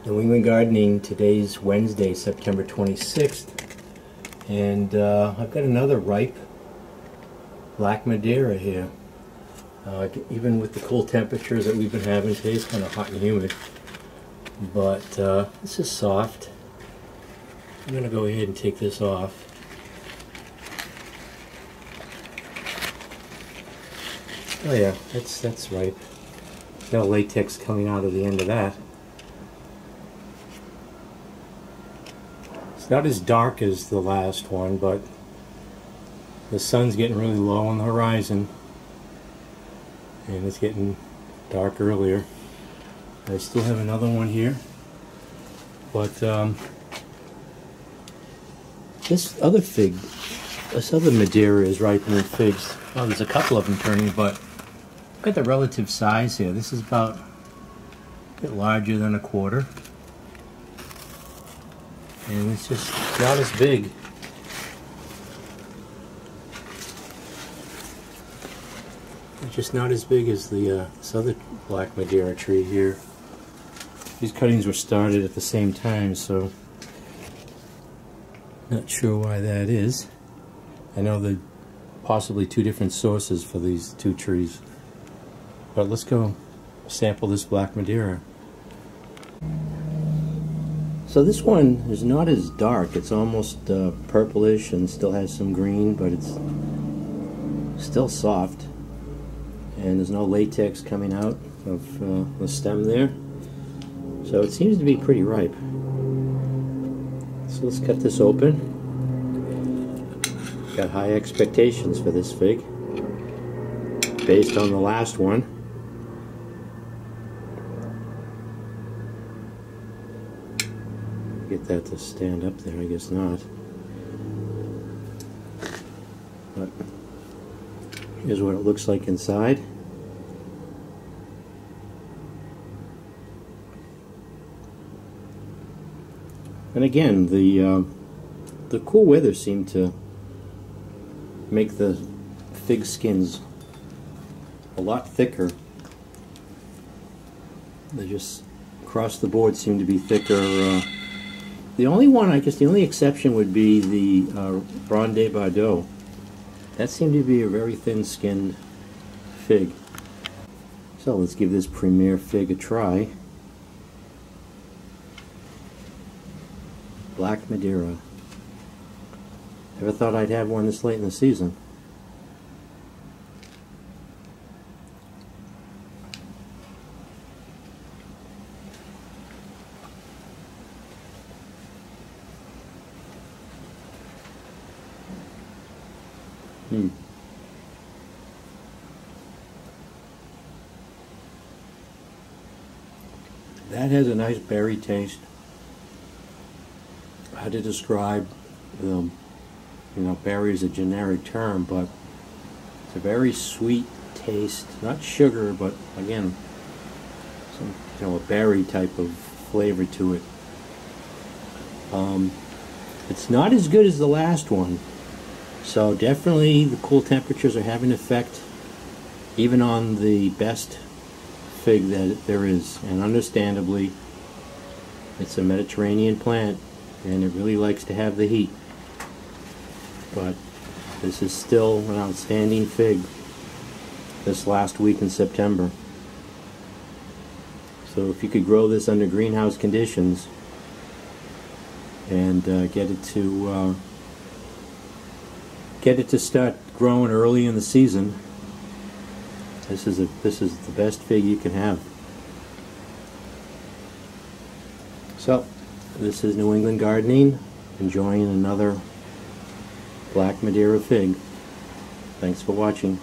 New England Gardening. Today's Wednesday, September 26th, and I've got another ripe Black Madeira here. Even with the cool temperatures that we've been having, today's kind of hot and humid, but this is soft. I'm going to go ahead and take this off. Oh yeah, that's ripe. Got latex coming out of the end of that. It's not as dark as the last one, but the sun's getting really low on the horizon and it's getting dark earlier. I still have another one here, but this other Madeira is ripening figs. Well, there's a couple of them turning, but look at the relative size here. This is about a bit larger than a quarter. And it's just not as big. It's just not as big as the this other Black Madeira tree here. These cuttings were started at the same time, so not sure why that is. I know there are possibly two different sources for these two trees. But let's go sample this Black Madeira. So this one is not as dark. It's almost purplish and still has some green, but it's still soft. And there's no latex coming out of the stem there. So it seems to be pretty ripe. So let's cut this open. Got high expectations for this fig based on the last one. Get that to stand up there, I guess not. But here's what it looks like inside. And again, the cool weather seemed to make the fig skins a lot thicker. They just across the board seem to be thicker. The only one, I guess the only exception would be the Ronde Bordeaux. That seemed to be a very thin-skinned fig. So let's give this Premier fig a try. Black Madeira. Never thought I'd have one this late in the season. That has a nice berry taste. How to describe them? You know, berry is a generic term, but it's a very sweet taste. Not sugar, but again, some a berry type of flavor to it. It's not as good as the last one. So definitely the cool temperatures are having an effect even on the best fig that there is, and understandably it's a Mediterranean plant and it really likes to have the heat, but this is still an outstanding fig this last week in September. So if you could grow this under greenhouse conditions and get it to start growing early in the season, this is the best fig you can have. So this is New England Gardening, enjoying another Black Madeira fig. Thanks for watching.